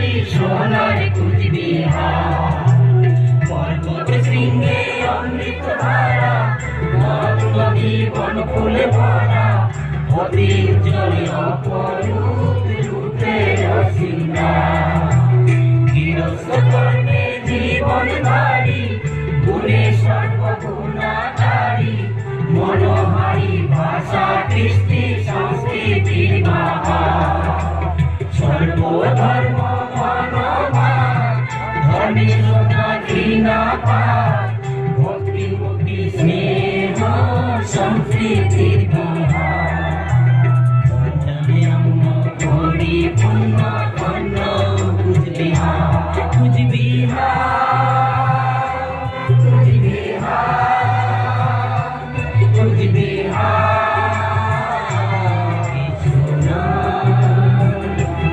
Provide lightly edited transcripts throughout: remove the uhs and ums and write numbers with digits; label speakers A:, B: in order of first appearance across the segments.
A: বাড়ি সোনার কুচবিহার। পর্বত শৃঙ্গে অমৃত ধারা, নদ নদী বন ফুলে ভরা, অতি উজ্জ্বলে অপরূপ রূপের সিংহার। গৃহস্থ কর্মে জীবন ধারী, গুণে সর্বগুণাকারী, মনোহারী ভাষা কৃষ্টি সংস্কৃতির বাহার। সর্বধর্ম মানবাদ, ধর্মে শ্রদ্ধা ঘৃণা পার, ভক্তি মুক্তি স্নেহ সম্প্রীতির বিহার। পরিপূর্ণ ধন্য কুচবিহার, কুচবিহার, কুচবিহার, কুচবিহার, সোনার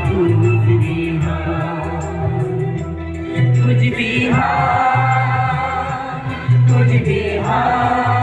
A: কুচবিহার, কুচবিহার, কুচবিহার।